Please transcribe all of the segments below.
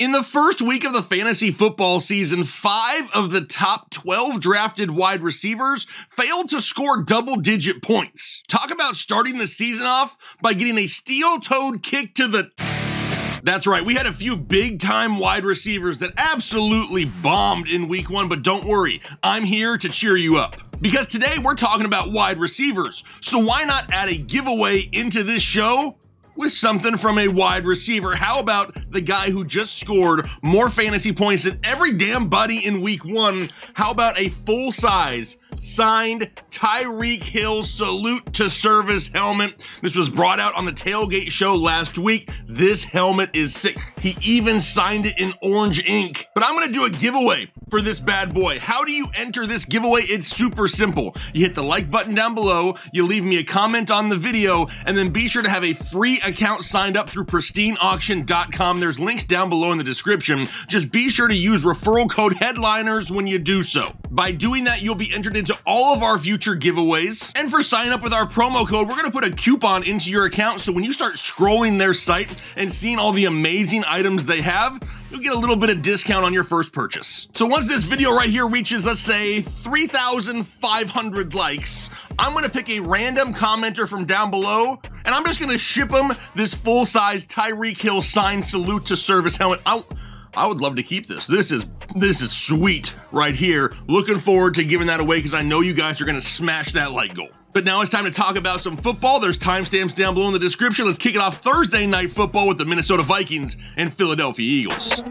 In the first week of the fantasy football season, 5 of the top 12 drafted wide receivers failed to score double-digit points. Talk about starting the season off by getting a steel-toed kick to the... That's right, we had a few big-time wide receivers that absolutely bombed in week 1, but don't worry, I'm here to cheer you up. Because today we're talking about wide receivers, so why not add a giveaway into this show with something from a wide receiver? How about the guy who just scored more fantasy points than every damn buddy in week 1? How about a full-size signed Tyreek Hill salute to service helmet? This was brought out on the Tailgate show last week. This helmet is sick. He even signed it in orange ink. But I'm gonna do a giveaway for this bad boy. How do you enter this giveaway? It's super simple. You hit the like button down below, you leave me a comment on the video, and then be sure to have a free account signed up through pristineauction.com. There's links down below in the description. Just be sure to use referral code headliners when you do so. By doing that, you'll be entered into all of our future giveaways. And for signing up with our promo code, we're gonna put a coupon into your account, so when you start scrolling their site and seeing all the amazing items they have, you'll get a little bit of discount on your first purchase. So once this video right here reaches, let's say, 3,500 likes, I'm gonna pick a random commenter from down below, and I'm just gonna ship them this full-size Tyreek Hill signed salute to service helmet. I would love to keep this. This is sweet right here. Looking forward to giving that away because I know you guys are gonna smash that like goal. But now it's time to talk about some football. There's timestamps down below in the description. Let's kick it off Thursday night football with the Minnesota Vikings and Philadelphia Eagles.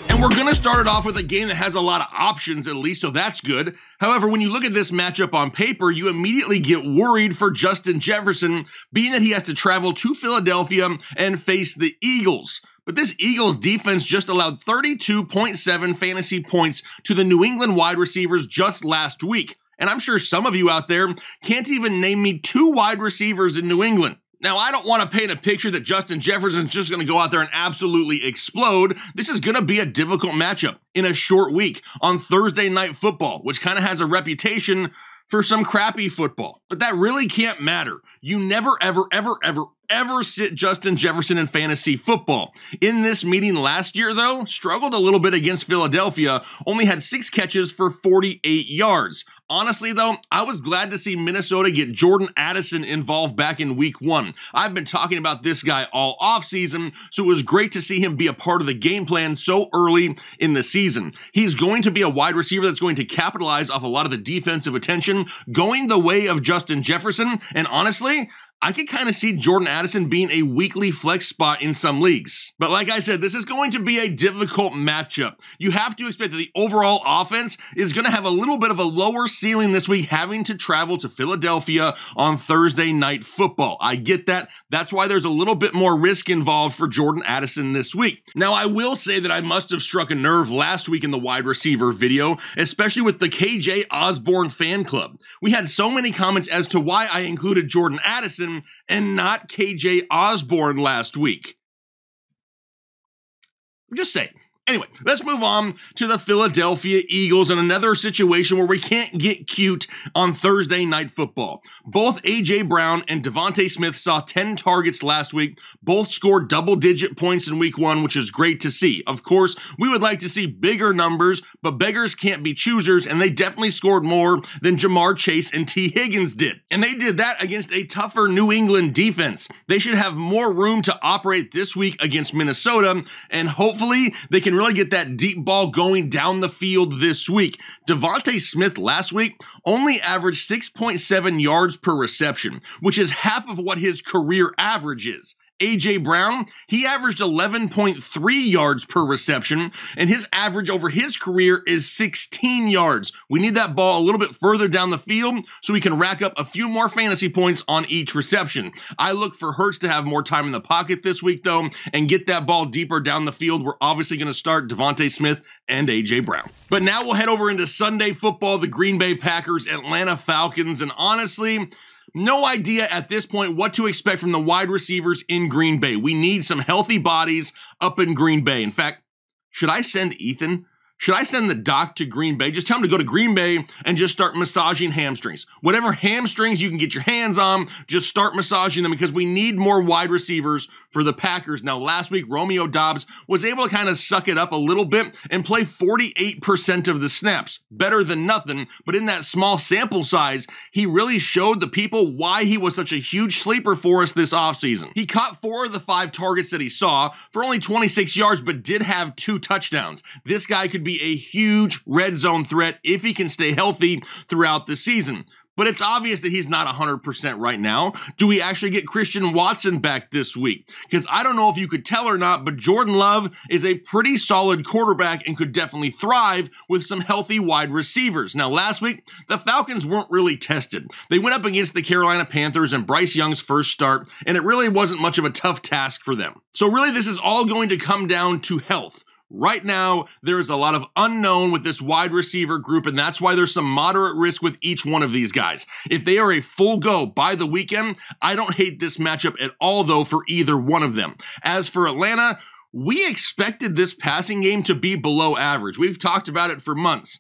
And we're gonna start it off with a game that has a lot of options at least, so that's good. However, when you look at this matchup on paper, you immediately get worried for Justin Jefferson, being that he has to travel to Philadelphia and face the Eagles. But this Eagles defense just allowed 32.7 fantasy points to the New England wide receivers just last week. And I'm sure some of you out there can't even name me 2 wide receivers in New England. Now, I don't want to paint a picture that Justin Jefferson's just going to go out there and absolutely explode. This is going to be a difficult matchup in a short week on Thursday Night Football, which kind of has a reputation for some crappy football. But that really can't matter. You never, ever sit Justin Jefferson in fantasy football. In this meeting last year, though, struggled a little bit against Philadelphia, only had 6 catches for 48 yards. Honestly, though, I was glad to see Minnesota get Jordan Addison involved back in week 1. I've been talking about this guy all offseason, so it was great to see him be a part of the game plan so early in the season. He's going to be a wide receiver that's going to capitalize off a lot of the defensive attention going the way of Justin Jefferson, and honestly, I could kind of see Jordan Addison being a weekly flex spot in some leagues. But like I said, this is going to be a difficult matchup. You have to expect that the overall offense is going to have a little bit of a lower ceiling this week, having to travel to Philadelphia on Thursday Night Football. I get that. That's why there's a little bit more risk involved for Jordan Addison this week. Now, I will say that I must have struck a nerve last week in the wide receiver video, especially with the KJ Osborne fan club. We had so many comments as to why I included Jordan Addison and not KJ Osborne last week. I'm just saying. Anyway, let's move on to the Philadelphia Eagles and another situation where we can't get cute on Thursday Night Football. Both A.J. Brown and Devontae Smith saw 10 targets last week. Both scored double-digit points in week 1, which is great to see. Of course, we would like to see bigger numbers, but beggars can't be choosers, and they definitely scored more than Jamar Chase and T. Higgins did. And they did that against a tougher New England defense. They should have more room to operate this week against Minnesota, and hopefully they can really get that deep ball going down the field this week. Devontae Smith last week only averaged 6.7 yards per reception, which is half of what his career average is. A.J. Brown, he averaged 11.3 yards per reception, and his average over his career is 16 yards. We need that ball a little bit further down the field so we can rack up a few more fantasy points on each reception. I look for Hurts to have more time in the pocket this week, though, and get that ball deeper down the field. We're obviously going to start Devontae Smith and A.J. Brown. But now we'll head over into Sunday football, the Green Bay Packers, Atlanta Falcons, and honestly, no idea at this point what to expect from the wide receivers in Green Bay. We need some healthy bodies up in Green Bay. In fact, should I send Ethan Should I send the doc to Green Bay? Just tell him to go to Green Bay and just start massaging hamstrings. Whatever hamstrings you can get your hands on, just start massaging them because we need more wide receivers for the Packers. Now, last week, Romeo Doubs was able to kind of suck it up a little bit and play 48% of the snaps. Better than nothing, but in that small sample size, he really showed the people why he was such a huge sleeper for us this offseason. He caught 4 of the 5 targets that he saw for only 26 yards, but did have 2 touchdowns. This guy could be a huge red zone threat if he can stay healthy throughout the season. But it's obvious that he's not 100% right now. Do we actually get Christian Watson back this week? Because I don't know if you could tell or not, but Jordan Love is a pretty solid quarterback and could definitely thrive with some healthy wide receivers. Now, last week, the Falcons weren't really tested. They went up against the Carolina Panthers and Bryce Young's first start, and it really wasn't much of a tough task for them. So really, this is all going to come down to health. Right now, there is a lot of unknown with this wide receiver group, and that's why there's some moderate risk with each one of these guys. If they are a full go by the weekend, I don't hate this matchup at all, though, for either one of them. As for Atlanta, we expected this passing game to be below average. We've talked about it for months.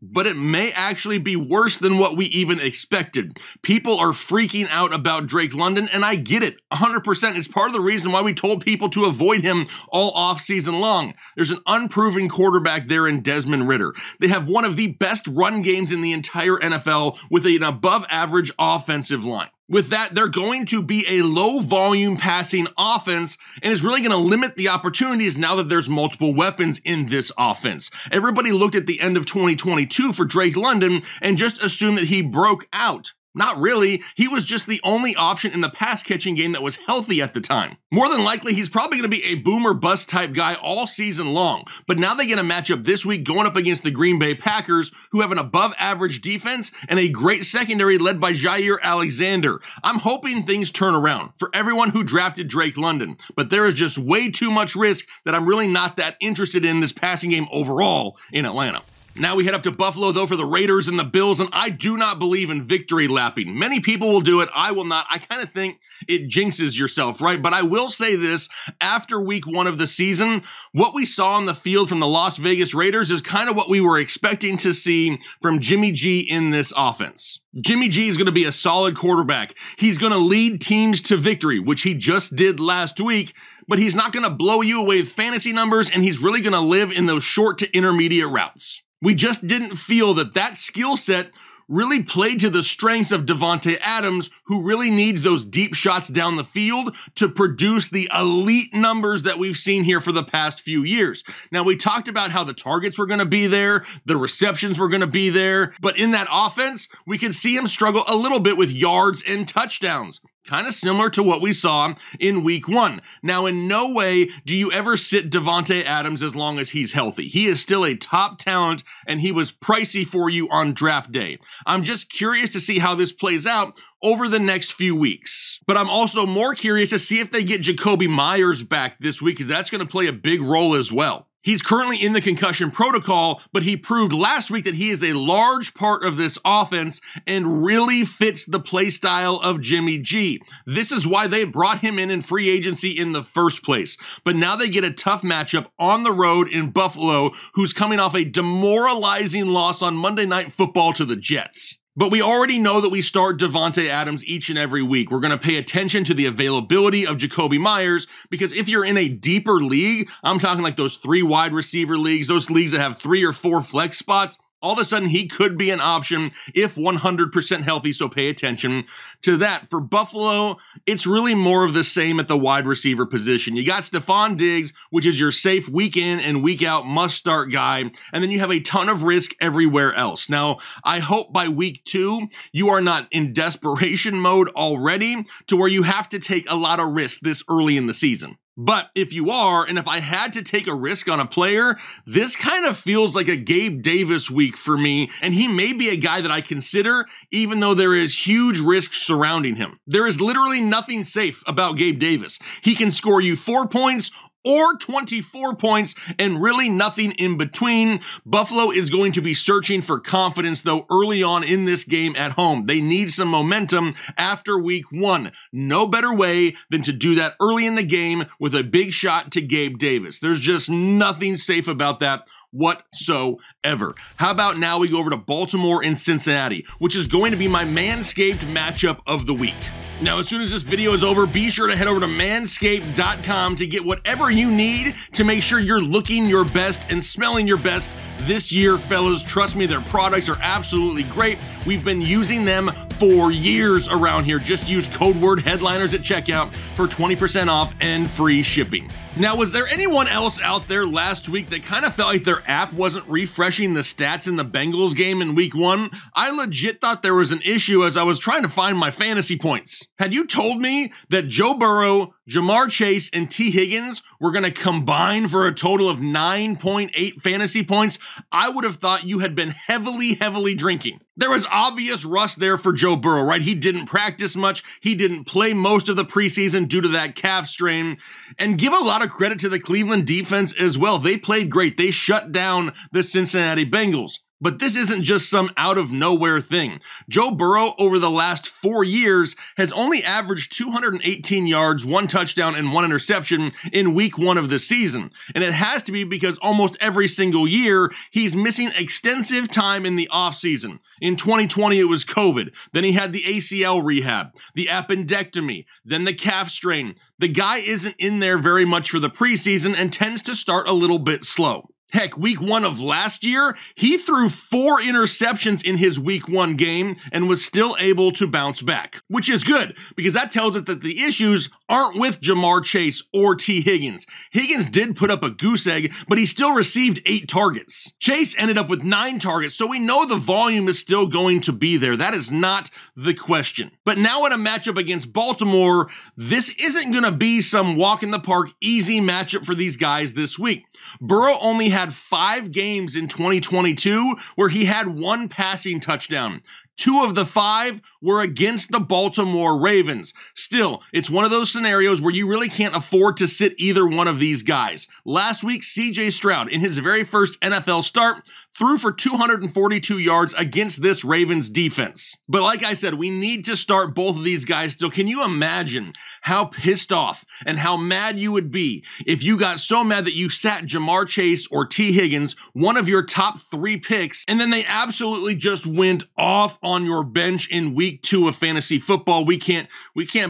But it may actually be worse than what we even expected. People are freaking out about Drake London, and I get it, 100%. It's part of the reason why we told people to avoid him all offseason long. There's an unproven quarterback there in Desmond Ridder. They have one of the best run games in the entire NFL with an above-average offensive line. With that, they're going to be a low-volume passing offense and is really going to limit the opportunities now that there's multiple weapons in this offense. Everybody looked at the end of 2022 for Drake London and just assumed that he broke out. Not really. He was just the only option in the pass-catching game that was healthy at the time. More than likely, he's probably going to be a boomer bust type guy all season long. But now they get a matchup this week going up against the Green Bay Packers, who have an above-average defense and a great secondary led by Jair Alexander. I'm hoping things turn around for everyone who drafted Drake London, but there is just way too much risk that I'm really not that interested in this passing game overall in Atlanta. Now we head up to Buffalo, though, for the Raiders and the Bills, and I do not believe in victory lapping. Many people will do it. I will not. I kind of think it jinxes yourself, right? But I will say this, after week 1 of the season, what we saw on the field from the Las Vegas Raiders is kind of what we were expecting to see from Jimmy G in this offense. Jimmy G is going to be a solid quarterback. He's going to lead teams to victory, which he just did last week, but he's not going to blow you away with fantasy numbers, and he's really going to live in those short to intermediate routes. We just didn't feel that skill set really played to the strengths of Davante Adams, who really needs those deep shots down the field to produce the elite numbers that we've seen here for the past few years. Now, we talked about how the targets were going to be there, the receptions were going to be there, but in that offense, we could see him struggle a little bit with yards and touchdowns. Kind of similar to what we saw in week 1. Now, in no way do you ever sit Davante Adams as long as he's healthy. He is still a top talent, and he was pricey for you on draft day. I'm just curious to see how this plays out over the next few weeks. But I'm also more curious to see if they get Jakobi Meyers back this week, because that's going to play a big role as well. He's currently in the concussion protocol, but he proved last week that he is a large part of this offense and really fits the play style of Jimmy G. This is why they brought him in free agency in the first place. But now they get a tough matchup on the road in Buffalo, who's coming off a demoralizing loss on Monday Night Football to the Jets. But we already know that we start Davante Adams each and every week. We're going to pay attention to the availability of Jakobi Meyers, because if you're in a deeper league, I'm talking like those 3 wide receiver leagues, those leagues that have 3 or 4 flex spots, all of a sudden he could be an option if 100% healthy, so pay attention to that. For Buffalo, it's really more of the same at the wide receiver position. You got Stephon Diggs, which is your safe week in and week out must-start guy, and then you have a ton of risk everywhere else. Now, I hope by week 2, you are not in desperation mode already to where you have to take a lot of risks this early in the season. But if you are, and if I had to take a risk on a player, this kind of feels like a Gabe Davis week for me, and he may be a guy that I consider, even though there is huge risk surrounding him. There is literally nothing safe about Gabe Davis. He can score you 4 points or 24 points, and really nothing in between. Buffalo is going to be searching for confidence, though, early on in this game at home. They need some momentum after week 1. No better way than to do that early in the game with a big shot to Gabe Davis. There's just nothing safe about that whatsoever. How about now we go over to Baltimore and Cincinnati, which is going to be my Manscaped matchup of the week. Now, as soon as this video is over, be sure to head over to manscaped.com to get whatever you need to make sure you're looking your best and smelling your best this year, fellas. Trust me, their products are absolutely great. We've been using them for years around here. Just use code word headliners at checkout for 20% off and free shipping. Now, was there anyone else out there last week that kind of felt like their app wasn't refreshing the stats in the Bengals game in week 1? I legit thought there was an issue as I was trying to find my fantasy points. Had you told me that Joe Burrow, Ja'Marr Chase, and T. Higgins were going to combine for a total of 9.8 fantasy points, I would have thought you had been heavily drinking. There was obvious rust there for Joe Burrow, right? He didn't practice much. He didn't play most of the preseason due to that calf strain. And give a lot of credit to the Cleveland defense as well. They played great. They shut down the Cincinnati Bengals. But this isn't just some out-of-nowhere thing. Joe Burrow, over the last 4 years, has only averaged 218 yards, 1 touchdown, and 1 interception in week 1 of the season. And it has to be because almost every single year, he's missing extensive time in the offseason. In 2020, it was COVID. Then he had the ACL rehab, the appendectomy, then the calf strain. The guy isn't in there very much for the preseason and tends to start a little bit slow. Heck, week 1 of last year, he threw 4 interceptions in his week 1 game and was still able to bounce back, which is good because that tells us that the issues aren't with Ja'Marr Chase or T. Higgins. Higgins did put up a goose egg, but he still received 8 targets. Chase ended up with 9 targets, so we know the volume is still going to be there. That is not the question. But now in a matchup against Baltimore, this isn't going to be some walk in the park easy matchup for these guys this week. Burrow only had 5 games in 2022 where he had 1 passing touchdown. 2 of the 5 were against the Baltimore Ravens. Still, it's one of those scenarios where you really can't afford to sit either one of these guys. Last week, C.J. Stroud, in his very first NFL start, threw for 242 yards against this Ravens defense. But like I said, we need to start both of these guys still. Can you imagine how pissed off and how mad you would be if you got so mad that you sat Ja'Marr Chase or T. Higgins, one of your top 3 picks, and then they absolutely just went off on your bench in week 2 of fantasy football? We can't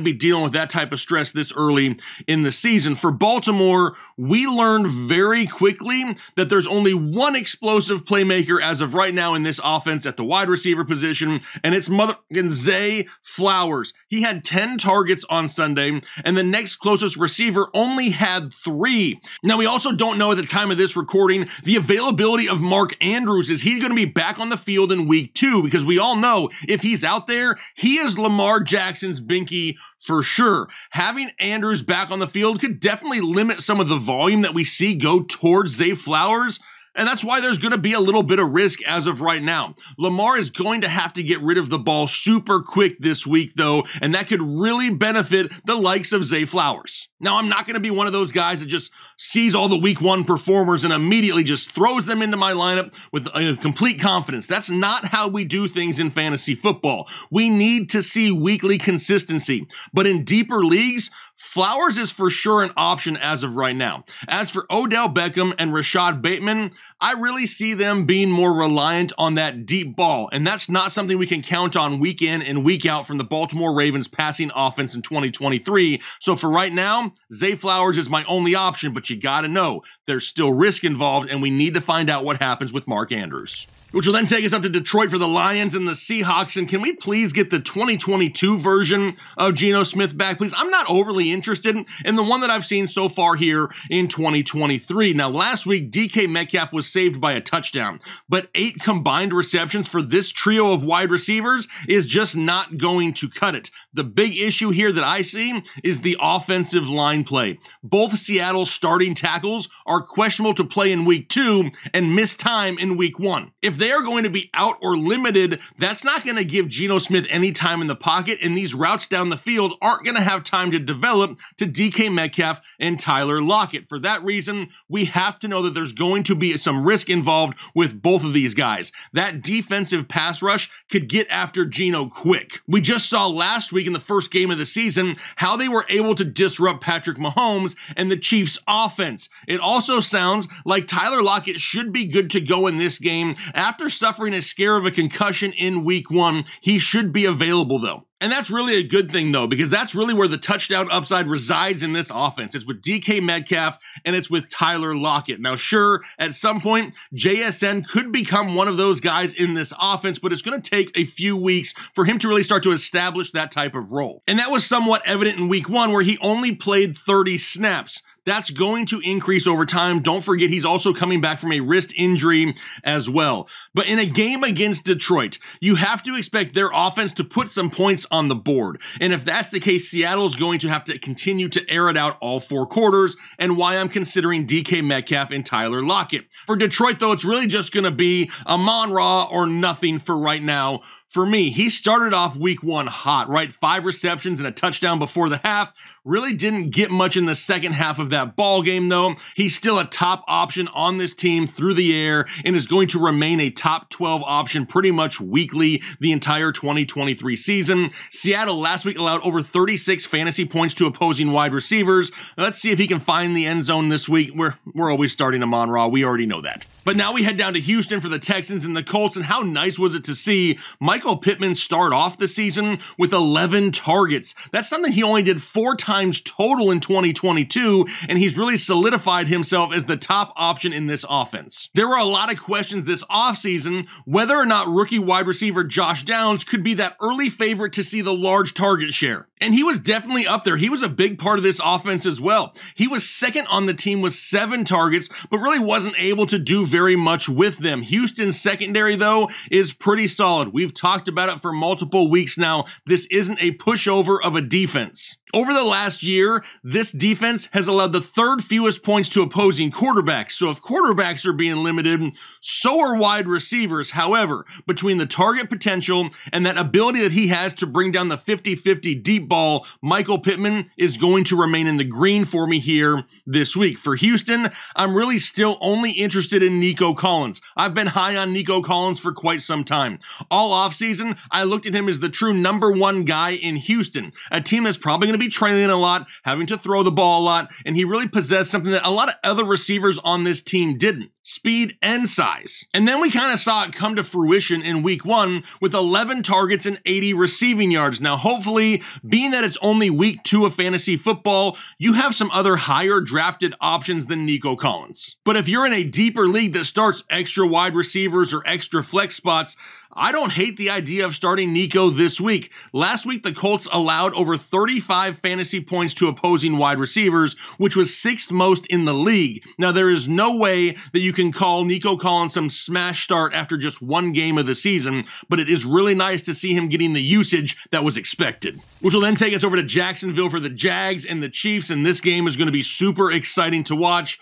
be dealing with that type of stress this early in the season. For Baltimore, we learned very quickly that there's only one explosive playmaker as of right now in this offense at the wide receiver position, and it's motherfucking Zay Flowers. He had 10 targets on Sunday, and the next closest receiver only had 3. Now, we also don't know at the time of this recording the availability of Mark Andrews. Is he going to be back on the field in week 2? Because we all know if he's out there, he is Lamar Jackson's binky for sure. Having Andrews back on the field could definitely limit some of the volume that we see go towards Zay Flowers. And that's why there's going to be a little bit of risk as of right now. Lamar is going to have to get rid of the ball super quick this week, though, and that could really benefit the likes of Zay Flowers. Now, I'm not going to be one of those guys that just sees all the week 1 performers and immediately just throws them into my lineup with complete confidence. That's not how we do things in fantasy football. We need to see weekly consistency. But in deeper leagues, Flowers is for sure an option as of right now. As for Odell Beckham and Rashad Bateman, I really see them being more reliant on that deep ball, and that's not something we can count on week in and week out from the Baltimore Ravens passing offense in 2023. So for right now, Zay Flowers is my only option, but you gotta know there's still risk involved, and we need to find out what happens with Mark Andrews. Which will then take us up to Detroit for the Lions and the Seahawks. And can we please get the 2022 version of Geno Smith back, please? I'm not overly interested in the one that I've seen so far here in 2023. Now, last week, DK Metcalf was saved by a touchdown, but 8 combined receptions for this trio of wide receivers is just not going to cut it. The big issue here that I see is the offensive line play. Both Seattle starting tackles are questionable to play in week 2 and miss time in week 1. If they are going to be out or limited, that's not going to give Geno Smith any time in the pocket, and these routes down the field aren't going to have time to develop to DK Metcalf and Tyler Lockett. For that reason, we have to know that there's going to be some risk involved with both of these guys. That defensive pass rush could get after Geno quick. We just saw last week in the first game of the season how they were able to disrupt Patrick Mahomes and the Chiefs' offense. It also sounds like Tyler Lockett should be good to go in this game. After suffering a scare of a concussion in week 1, he should be available though. And that's really a good thing though, because that's really where the touchdown upside resides in this offense. It's with DK Metcalf and it's with Tyler Lockett. Now sure, at some point, JSN could become one of those guys in this offense, but it's going to take a few weeks for him to really start to establish that type of role. And that was somewhat evident in week 1 where he only played 30 snaps. That's going to increase over time. Don't forget, he's also coming back from a wrist injury as well. But in a game against Detroit, you have to expect their offense to put some points on the board. And if that's the case, Seattle's going to have to continue to air it out all 4 quarters, and why I'm considering DK Metcalf and Tyler Lockett. For Detroit, though, it's really just going to be Amon-Ra or nothing for right now. For me, he started off week 1 hot, right? 5 receptions and a touchdown before the half. Really didn't get much in the second half of that ball game, though. He's still a top option on this team through the air and is going to remain a top 12 option pretty much weekly the entire 2023 season. Seattle last week allowed over 36 fantasy points to opposing wide receivers. Let's see if he can find the end zone this week. We're always starting Amon-Ra. We already know that. But now we head down to Houston for the Texans and the Colts, and how nice was it to see Michael Pittman start off the season with 11 targets. That's something he only did 4 times total in 2022, and he's really solidified himself as the top option in this offense. There were a lot of questions this offseason whether or not rookie wide receiver Josh Downs could be that early favorite to see the large target share. And he was definitely up there. He was a big part of this offense as well. He was second on the team with 7 targets, but really wasn't able to do very much with them. Houston's secondary, though, is pretty solid. We've talked about it for multiple weeks now. This isn't a pushover of a defense. Over the last year, this defense has allowed the 3rd fewest points to opposing quarterbacks. So if quarterbacks are being limited, so are wide receivers. However, between the target potential and that ability that he has to bring down the 50-50 deep ball, Michael Pittman is going to remain in the green for me here this week. For Houston, I'm really still only interested in Nico Collins. I've been high on Nico Collins for quite some time. All offseason, I looked at him as the true #1 guy in Houston, a team that's probably going to be trailing a lot, having to throw the ball a lot, and he really possessed something that a lot of other receivers on this team didn't: speed and size. And then we kind of saw it come to fruition in week 1 with 11 targets and 80 receiving yards. Now, hopefully, being that it's only week 2 of fantasy football, you have some other higher drafted options than Nico Collins. But if you're in a deeper league that starts extra wide receivers or extra flex spots, I don't hate the idea of starting Nico this week. Last week, the Colts allowed over 35 fantasy points to opposing wide receivers, which was 6th most in the league. Now, there is no way that you can call Nico Collins some smash start after just 1 game of the season, but it is really nice to see him getting the usage that was expected. Which will then take us over to Jacksonville for the Jags and the Chiefs, and this game is going to be super exciting to watch.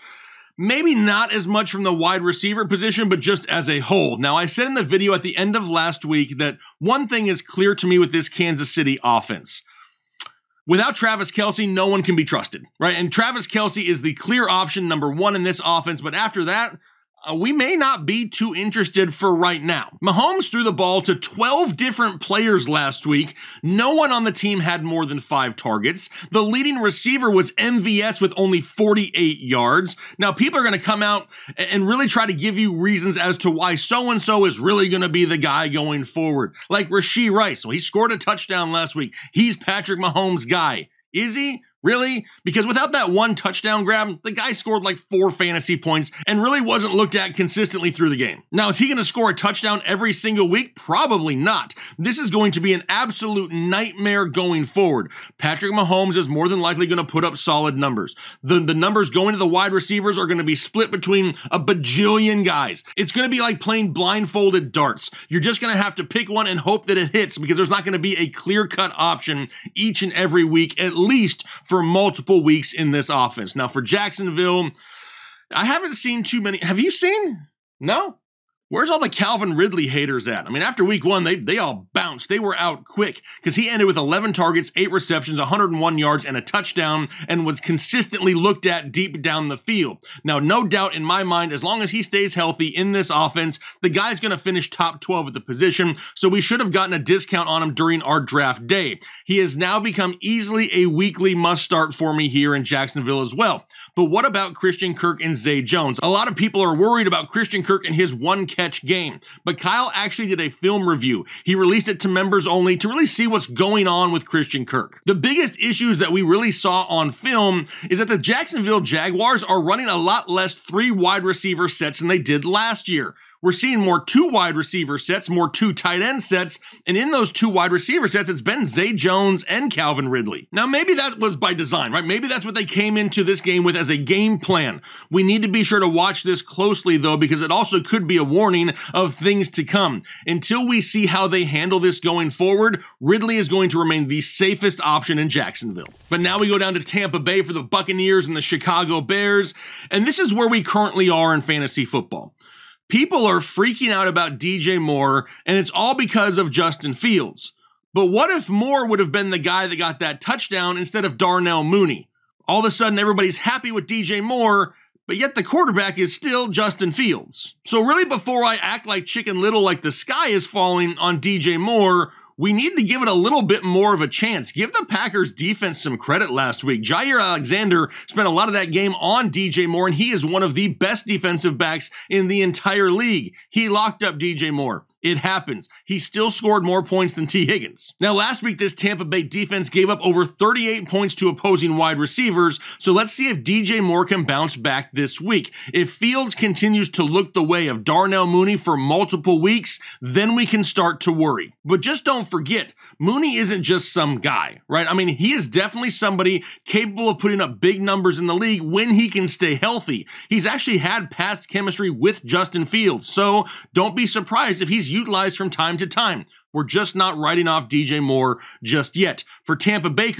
Maybe not as much from the wide receiver position, but just as a whole. Now, I said in the video at the end of last week that one thing is clear to me with this Kansas City offense. Without Travis Kelce, no one can be trusted, right? And Travis Kelce is the clear option #1 in this offense, but after that, we may not be too interested for right now. Mahomes threw the ball to 12 different players last week. No one on the team had more than 5 targets. The leading receiver was MVS with only 48 yards. Now, people are going to come out and really try to give you reasons as to why so-and-so is really going to be the guy going forward. Like Rashee Rice. Well, he scored a touchdown last week. He's Patrick Mahomes' guy. Is he? Really? Because without that 1 touchdown grab, the guy scored like 4 fantasy points and really wasn't looked at consistently through the game. Now, is he going to score a touchdown every single week? Probably not. This is going to be an absolute nightmare going forward. Patrick Mahomes is more than likely going to put up solid numbers. The numbers going to the wide receivers are going to be split between a bajillion guys. It's going to be like playing blindfolded darts. You're just going to have to pick one and hope that it hits, because there's not going to be a clear-cut option each and every week, at least for multiple weeks in this offense. Now, for Jacksonville, I haven't seen too many. Have you seen? No? Where's all the Calvin Ridley haters at? I mean, after week one, they all bounced. They were out quick because he ended with 11 targets, 8 receptions, 101 yards, and a touchdown, and was consistently looked at deep down the field. Now, no doubt in my mind, as long as he stays healthy in this offense, the guy's going to finish top 12 at the position, so we should have gotten a discount on him during our draft day. He has now become easily a weekly must-start for me here in Jacksonville as well. But what about Christian Kirk and Zay Jones? A lot of people are worried about Christian Kirk and his one-catch game, but Kyle actually did a film review. He released it to members only to really see what's going on with Christian Kirk. The biggest issues that we really saw on film is that the Jacksonville Jaguars are running a lot less 3 wide receiver sets than they did last year. We're seeing more 2 wide receiver sets, more 2 tight end sets, and in those 2 wide receiver sets, it's been Zay Jones and Calvin Ridley. Now, maybe that was by design, right? Maybe that's what they came into this game with as a game plan. We need to be sure to watch this closely, though, because it also could be a warning of things to come. Until we see how they handle this going forward, Ridley is going to remain the safest option in Jacksonville. But now we go down to Tampa Bay for the Buccaneers and the Chicago Bears, and this is where we currently are in fantasy football. People are freaking out about DJ Moore, and it's all because of Justin Fields. But what if Moore would have been the guy that got that touchdown instead of Darnell Mooney? All of a sudden, everybody's happy with DJ Moore, but yet the quarterback is still Justin Fields. So really, before I act like Chicken Little like the sky is falling on DJ Moore, we need to give it a little bit more of a chance. Give the Packers defense some credit last week. Jair Alexander spent a lot of that game on DJ Moore, and he is one of the best defensive backs in the entire league. He locked up DJ Moore. It happens. He still scored more points than T. Higgins. Now, last week, this Tampa Bay defense gave up over 38 points to opposing wide receivers, so let's see if DJ Moore can bounce back this week. If Fields continues to look the way of Darnell Mooney for multiple weeks, then we can start to worry. But just don't forget, Mooney isn't just some guy, right? I mean, he is definitely somebody capable of putting up big numbers in the league when he can stay healthy. He's actually had past chemistry with Justin Fields, so don't be surprised if he's utilized from time to time. We're just not writing off DJ Moore just yet. For Tampa Bay,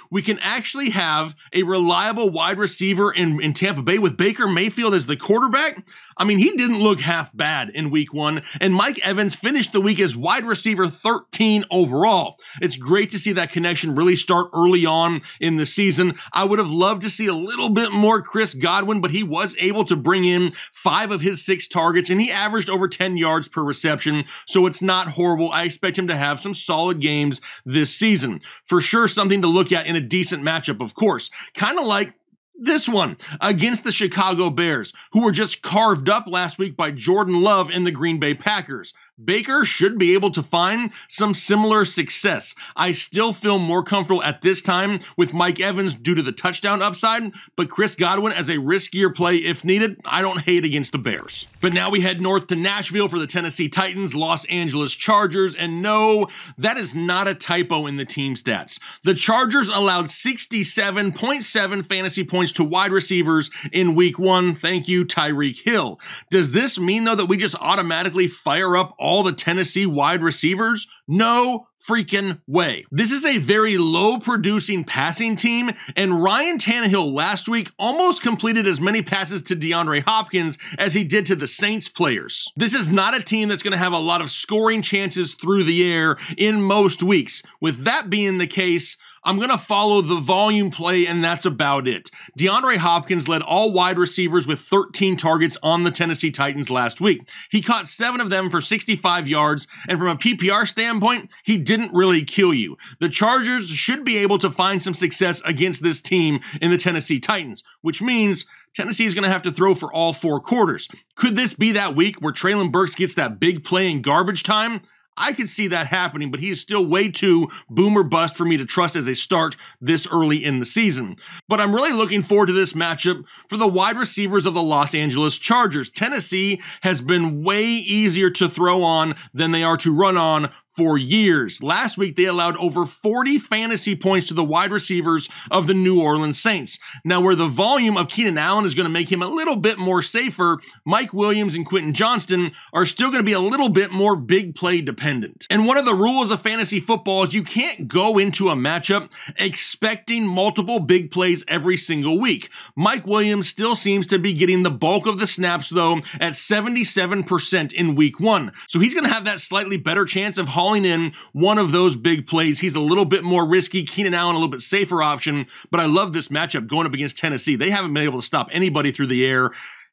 we can actually have a reliable wide receiver in Tampa Bay with Baker Mayfield as the quarterback. I mean, he didn't look half bad in week 1, and Mike Evans finished the week as wide receiver 13 overall. It's great to see that connection really start early on in the season. I would have loved to see a little bit more Chris Godwin, but he was able to bring in 5 of his 6 targets, and he averaged over 10 yards per reception, so it's not horrible. I expect him to have some solid games this season. For sure, something to look at in a decent matchup, of course. Kind of like this one against the Chicago Bears, who were just carved up last week by Jordan Love and the Green Bay Packers. Baker should be able to find some similar success. I still feel more comfortable at this time with Mike Evans due to the touchdown upside, but Chris Godwin as a riskier play if needed. I don't hate against the Bears. But now we head north to Nashville for the Tennessee Titans, Los Angeles Chargers, and no, that is not a typo in the team stats. The Chargers allowed 67.7 fantasy points to wide receivers in week 1. Thank you, Tyreek Hill. Does this mean, though, that we just automatically fire up all the Tennessee wide receivers? No freaking way. This is a very low producing passing team, and Ryan Tannehill last week almost completed as many passes to DeAndre Hopkins as he did to the Saints players. This is not a team that's going to have a lot of scoring chances through the air in most weeks. With that being the case, I'm going to follow the volume play, and that's about it. DeAndre Hopkins led all wide receivers with 13 targets on the Tennessee Titans last week. He caught 7 of them for 65 yards, and from a PPR standpoint, he didn't really kill you. The Chargers should be able to find some success against this team in the Tennessee Titans, which means Tennessee is going to have to throw for all 4 quarters. Could this be that week where Treylon Burks gets that big play in garbage time? I could see that happening, but he is still way too boom or bust for me to trust as a start this early in the season. But I'm really looking forward to this matchup for the wide receivers of the Los Angeles Chargers. Tennessee has been way easier to throw on than they are to run on for years. Last week, they allowed over 40 fantasy points to the wide receivers of the New Orleans Saints. Now, where the volume of Keenan Allen is going to make him a little bit more safer, Mike Williams and Quentin Johnston are still going to be a little bit more big play dependent. And one of the rules of fantasy football is you can't go into a matchup expecting multiple big plays every single week. Mike Williams still seems to be getting the bulk of the snaps, though, at 77% in week 1. So he's going to have that slightly better chance of hauling in one of those big plays. He's a little bit more risky. Keenan Allen, a little bit safer option, but I love this matchup going up against Tennessee. They haven't been able to stop anybody through the air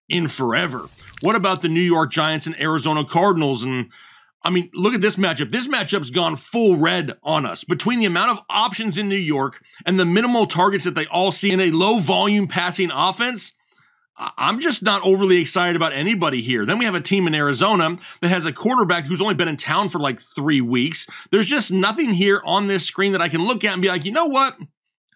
in forever. What about the New York Giants and Arizona Cardinals? And I mean, look at this matchup. This matchup's gone full red on us. Between the amount of options in New York and the minimal targets that they all see in a low volume passing offense, I'm just not overly excited about anybody here. Then we have a team in Arizona that has a quarterback who's only been in town for like 3 weeks. There's just nothing here on this screen that I can look at and be like, you know what?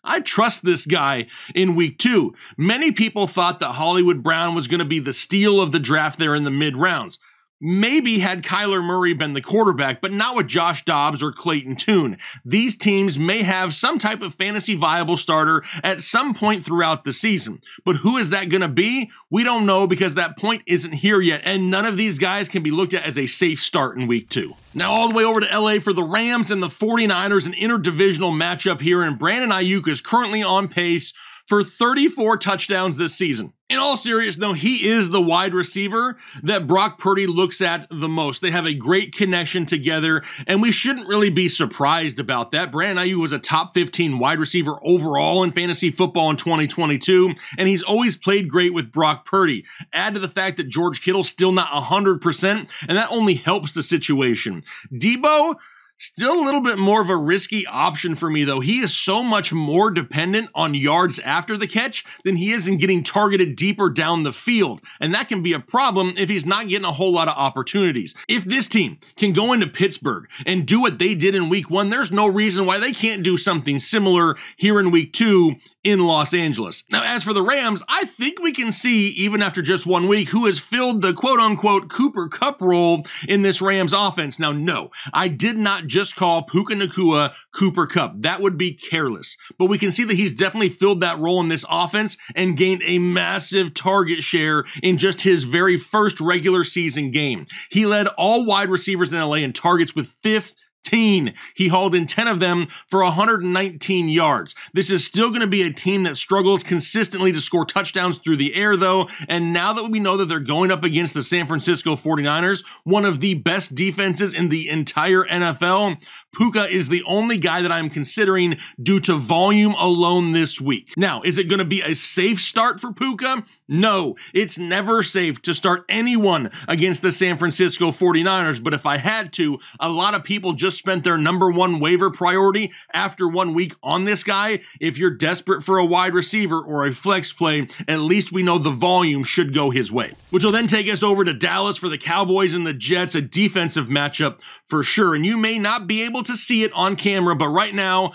I trust this guy in week 2. Many people thought that Hollywood Brown was going to be the steal of the draft there in the mid rounds. Maybe had Kyler Murray been the quarterback, but not with Josh Dobbs or Clayton Tune. These teams may have some type of fantasy viable starter at some point throughout the season. But who is that going to be? We don't know because that point isn't here yet, and none of these guys can be looked at as a safe start in week 2. Now all the way over to LA for the Rams and the 49ers, an interdivisional matchup here, and Brandon Ayuk is currently on pace for 34 touchdowns this season. In all seriousness, though, he is the wide receiver that Brock Purdy looks at the most. They have a great connection together, and we shouldn't really be surprised about that. Brandon Ayuk was a top 15 wide receiver overall in fantasy football in 2022, and he's always played great with Brock Purdy. Add to the fact that George Kittle's still not 100%, and that only helps the situation. Debo, still a little bit more of a risky option for me, though. He is so much more dependent on yards after the catch than he is in getting targeted deeper down the field. And that can be a problem if he's not getting a whole lot of opportunities. If this team can go into Pittsburgh and do what they did in week 1, there's no reason why they can't do something similar here in week 2 in Los Angeles. Now, as for the Rams, I think we can see, even after just 1 week, who has filled the quote-unquote Cooper Kupp role in this Rams offense. Now, no, I did not just call Puka Nacua Cooper Kupp. That would be careless. But we can see that he's definitely filled that role in this offense and gained a massive target share in just his very first regular season game. He led all wide receivers in LA in targets with 15. He hauled in 10 of them for 119 yards. This is still going to be a team that struggles consistently to score touchdowns through the air, though, and now that we know that they're going up against the San Francisco 49ers, one of the best defenses in the entire NFL, Puka is the only guy that I'm considering due to volume alone this week. Now, is it going to be a safe start for Puka? No, it's never safe to start anyone against the San Francisco 49ers, but if I had to, a lot of people just spent their #1 waiver priority after 1 week on this guy. If you're desperate for a wide receiver or a flex play, at least we know the volume should go his way. Which will then take us over to Dallas for the Cowboys and the Jets, a defensive matchup for sure. And you may not be able to see it on camera, but right now,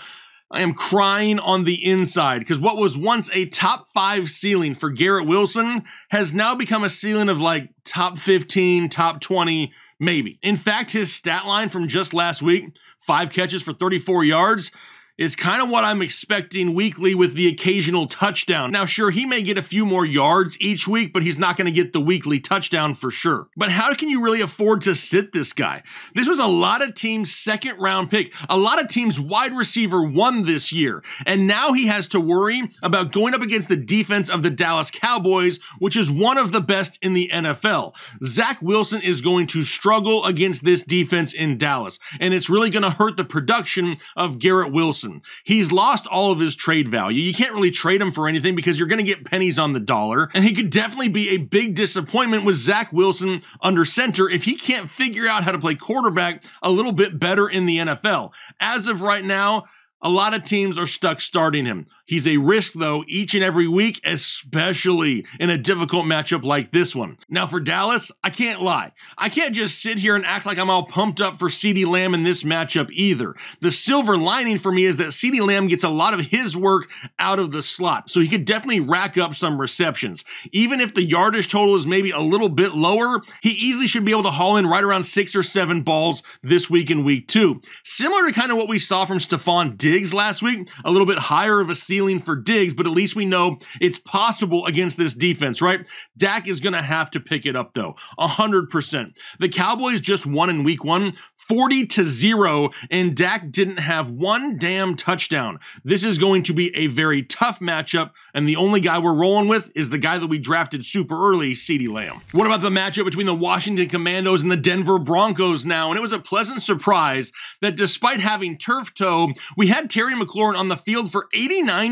I am crying on the inside because what was once a top 5 ceiling for Garrett Wilson has now become a ceiling of like top 15, top 20, maybe. In fact, his stat line from just last week, 5 catches for 34 yards, is kind of what I'm expecting weekly with the occasional touchdown. Now, sure, he may get a few more yards each week, but he's not going to get the weekly touchdown for sure. But how can you really afford to sit this guy? This was a lot of teams' second-round pick, a lot of teams' wide receiver 1 this year, and now he has to worry about going up against the defense of the Dallas Cowboys, which is one of the best in the NFL. Zach Wilson is going to struggle against this defense in Dallas, and it's really going to hurt the production of Garrett Wilson. He's lost all of his trade value. You can't really trade him for anything because you're going to get pennies on the dollar. And he could definitely be a big disappointment with Zach Wilson under center if he can't figure out how to play quarterback a little bit better in the NFL. As of right now, A lot of teams are stuck starting him. He's a risk, though, each and every week, especially in a difficult matchup like this one. Now, for Dallas, I can't lie. I can't just sit here and act like I'm all pumped up for CeeDee Lamb in this matchup either. The silver lining for me is that CeeDee Lamb gets a lot of his work out of the slot, so he could definitely rack up some receptions. Even if the yardage total is maybe a little bit lower, he easily should be able to haul in right around 6 or 7 balls this week in week 2. Similar to kind of what we saw from Stefon Diggs last week, a little bit higher of a ceiling for Diggs, but at least we know it's possible against this defense, right? Dak is going to have to pick it up, though, 100%. The Cowboys just won in week 1, 40-0, and Dak didn't have one damn touchdown. This is going to be a very tough matchup, and the only guy we're rolling with is the guy that we drafted super early, CeeDee Lamb. What about the matchup between the Washington Commandos and the Denver Broncos now? And it was a pleasant surprise that despite having turf toe, we had Terry McLaurin on the field for 89%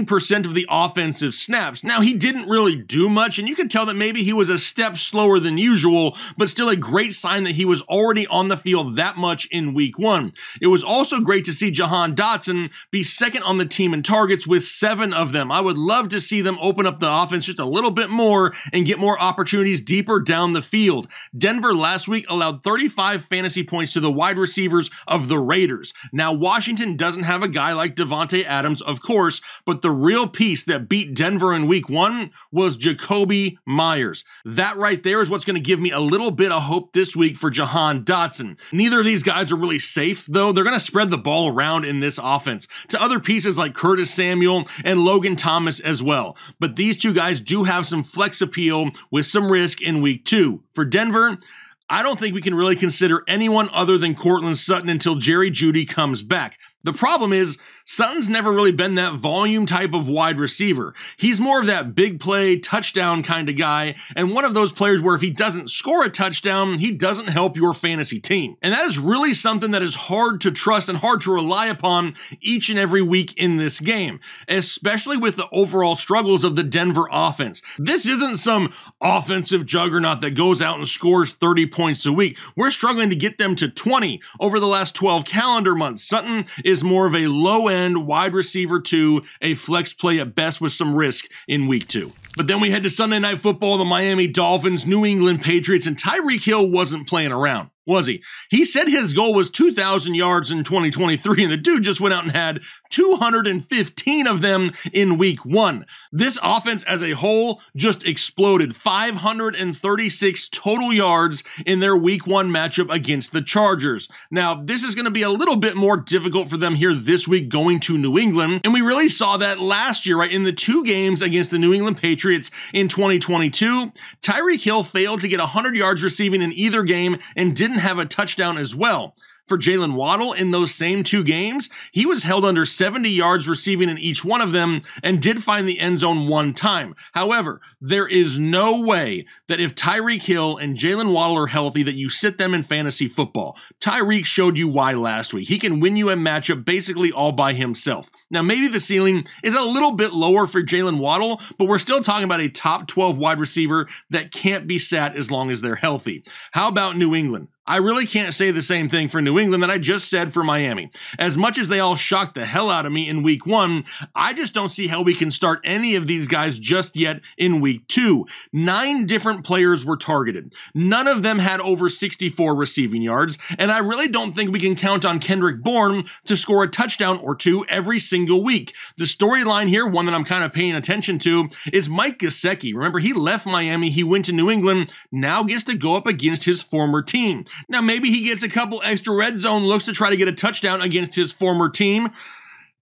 of the offensive snaps. Now, he didn't really do much, and you could tell that maybe he was a step slower than usual, but still a great sign that he was already on the field that much in week 1. It was also great to see Jahan Dotson be second on the team in targets with 7 of them. I would love to see them open up the offense just a little bit more and get more opportunities deeper down the field. Denver last week allowed 35 fantasy points to the wide receivers of the Raiders. Now, Washington doesn't have a guy like Davante Adams, of course, but the real piece that beat Denver in week 1 was Jakobi Meyers. That right there is what's going to give me a little bit of hope this week for Jahan Dotson. Neither of these guys are really safe, though. They're going to spread the ball around in this offense to other pieces like Curtis Samuel and Logan Thomas as well. But these two guys do have some flex appeal with some risk in week 2. For Denver, I don't think we can really consider anyone other than Courtland Sutton until Jerry Jeudy comes back. The problem is, Sutton's never really been that volume type of wide receiver. He's more of that big play, touchdown kind of guy, and one of those players where if he doesn't score a touchdown, he doesn't help your fantasy team. And that is really something that is hard to trust and hard to rely upon each and every week in this game, especially with the overall struggles of the Denver offense. This isn't some offensive juggernaut that goes out and scores 30 points a week. We're struggling to get them to 20 over the last 12 calendar months. Sutton is more of a low-end wide receiver 2, a flex play at best with some risk in week 2. But then we head to Sunday Night Football, the Miami Dolphins, New England Patriots, and Tyreek Hill wasn't playing around, was he? He said his goal was 2,000 yards in 2023, and the dude just went out and had 215 of them in week 1. This offense as a whole just exploded. 536 total yards in their week 1 matchup against the Chargers. Now, this is going to be a little bit more difficult for them here this week going to New England, and we really saw that last year, right? In the 2 games against the New England Patriots in 2022, Tyreek Hill failed to get 100 yards receiving in either game and didn't have a touchdown as well. For Jalen Waddle in those same 2 games, he was held under 70 yards receiving in each one of them and did find the end zone 1 time. However, there is no way that if Tyreek Hill and Jalen Waddle are healthy that you sit them in fantasy football. Tyreek showed you why last week. He can win you a matchup basically all by himself. Now, maybe the ceiling is a little bit lower for Jalen Waddle, but we're still talking about a top 12 wide receiver that can't be sat as long as they're healthy. How about New England? I really can't say the same thing for New England that I just said for Miami. As much as they all shocked the hell out of me in week 1, I just don't see how we can start any of these guys just yet in week 2. 9 different players were targeted. None of them had over 64 receiving yards, and I really don't think we can count on Kendrick Bourne to score a touchdown or 2 every single week. The storyline here, one that I'm kind of paying attention to, is Mike Gesicki. Remember, he left Miami, he went to New England, now gets to go up against his former team. Now, maybe he gets a couple extra red zone looks to try to get a touchdown against his former team.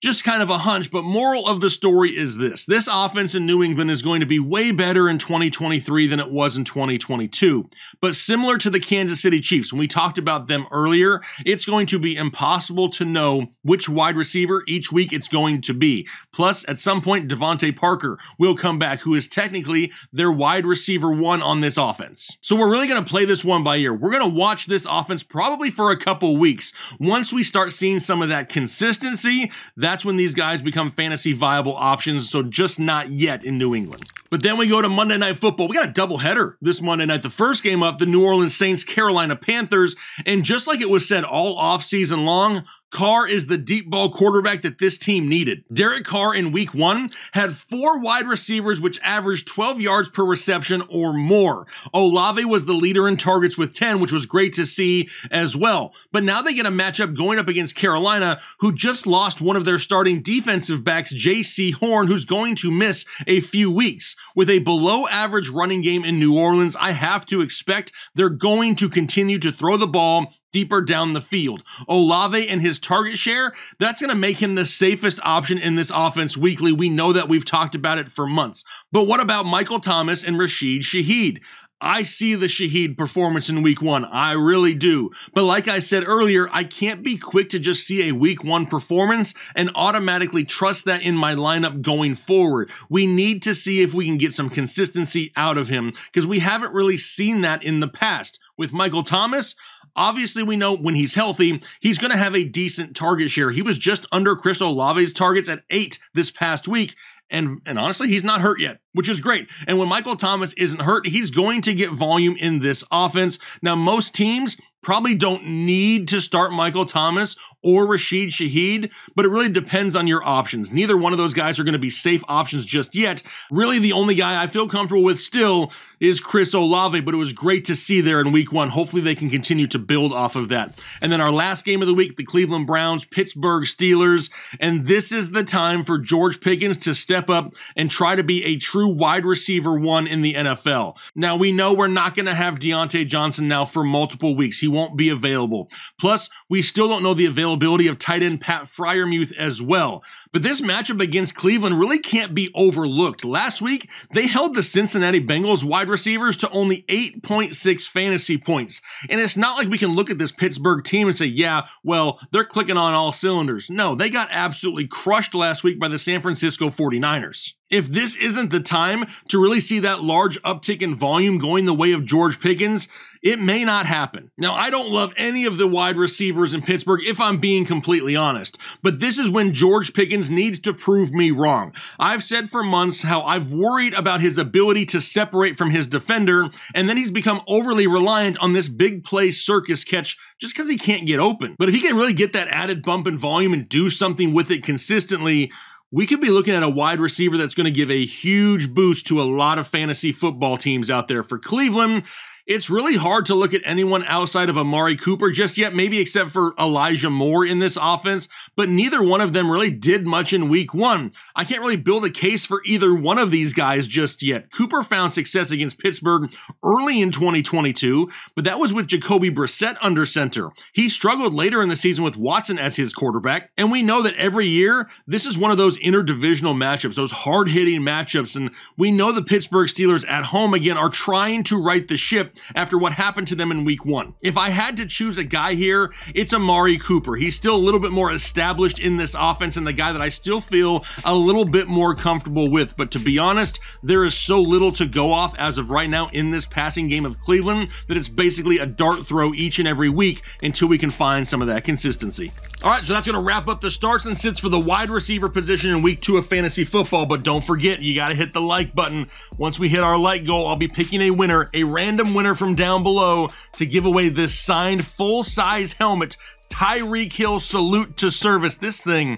Just kind of a hunch, but moral of the story is this. This offense in New England is going to be way better in 2023 than it was in 2022. But similar to the Kansas City Chiefs, when we talked about them earlier, it's going to be impossible to know which wide receiver each week it's going to be. Plus, at some point, Devontae Parker will come back, who is technically their wide receiver 1 on this offense. So we're really going to play this one by ear. We're going to watch this offense probably for a couple weeks. Once we start seeing some of that consistency, that's when these guys become fantasy viable options, so just not yet in New England. But then we go to Monday Night Football. We got a doubleheader this Monday night. The first game up, the New Orleans Saints, Carolina Panthers, and just like it was said all offseason long, Carr is the deep ball quarterback that this team needed. Derek Carr in week 1 had 4 wide receivers which averaged 12 yards per reception or more. Olave was the leader in targets with 10, which was great to see as well. But now they get a matchup going up against Carolina, who just lost one of their starting defensive backs, J.C. Horn, who's going to miss a few weeks. With a below average running game in New Orleans, I have to expect they're going to continue to throw the ball deeper down the field. Olave and his target share, that's going to make him the safest option in this offense weekly. We know that, we've talked about it for months. But what about Michael Thomas and Rashid Shaheed? I see the Shaheed performance in week 1. I really do. But like I said earlier, I can't be quick to just see a week 1 performance and automatically trust that in my lineup going forward. We need to see if we can get some consistency out of him, because we haven't really seen that in the past. With Michael Thomas, obviously we know when he's healthy, he's going to have a decent target share. He was just under Chris Olave's targets at 8 this past week. And honestly, he's not hurt yet, which is great. And when Michael Thomas isn't hurt, he's going to get volume in this offense. Now, most teams probably don't need to start Michael Thomas or Rashid Shaheed, but it really depends on your options. Neither one of those guys are going to be safe options just yet. Really, the only guy I feel comfortable with still is Chris Olave, but it was great to see there in week 1. Hopefully they can continue to build off of that. And then our last game of the week, the Cleveland Browns, Pittsburgh Steelers. And this is the time for George Pickens to step up and try to be a true wide receiver 1 in the NFL. Now, we know we're not going to have Deontay Johnson now for multiple weeks. He won't be available. Plus, we still don't know the availability of tight end Pat Freiermuth as well. But this matchup against Cleveland really can't be overlooked. Last week, they held the Cincinnati Bengals wide receivers to only 8.6 fantasy points. And it's not like we can look at this Pittsburgh team and say, yeah, well, they're clicking on all cylinders. No, they got absolutely crushed last week by the San Francisco 49ers. If this isn't the time to really see that large uptick in volume going the way of George Pickens, it may not happen. Now, I don't love any of the wide receivers in Pittsburgh, if I'm being completely honest, but this is when George Pickens needs to prove me wrong. I've said for months how I've worried about his ability to separate from his defender, and then he's become overly reliant on this big play circus catch just because he can't get open. But if he can really get that added bump in volume and do something with it consistently, we could be looking at a wide receiver that's going to give a huge boost to a lot of fantasy football teams out there. For Cleveland, it's really hard to look at anyone outside of Amari Cooper just yet, maybe except for Elijah Moore in this offense, but neither one of them really did much in week 1. I can't really build a case for either one of these guys just yet. Cooper found success against Pittsburgh early in 2022, but that was with Jacoby Brissett under center. He struggled later in the season with Watson as his quarterback, and we know that every year, this is one of those interdivisional matchups, those hard-hitting matchups, and we know the Pittsburgh Steelers at home, again, are trying to right the ship after what happened to them in week 1. If I had to choose a guy here, it's Amari Cooper. He's still a little bit more established in this offense and the guy that I still feel a little bit more comfortable with. But to be honest, there is so little to go off as of right now in this passing game of Cleveland that it's basically a dart throw each and every week until we can find some of that consistency. All right, so that's going to wrap up the starts and sits for the wide receiver position in week 2 of fantasy football. But don't forget, you got to hit the like button. Once we hit our like goal, I'll be picking a winner, a random winner from down below, to give away this signed full-size helmet, Tyreek Hill Salute to Service. This thing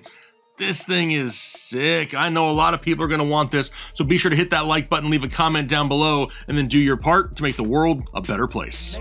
is sick. I know a lot of people are going to want this, so be sure to hit that like button, leave a comment down below, and then do your part to make the world a better place.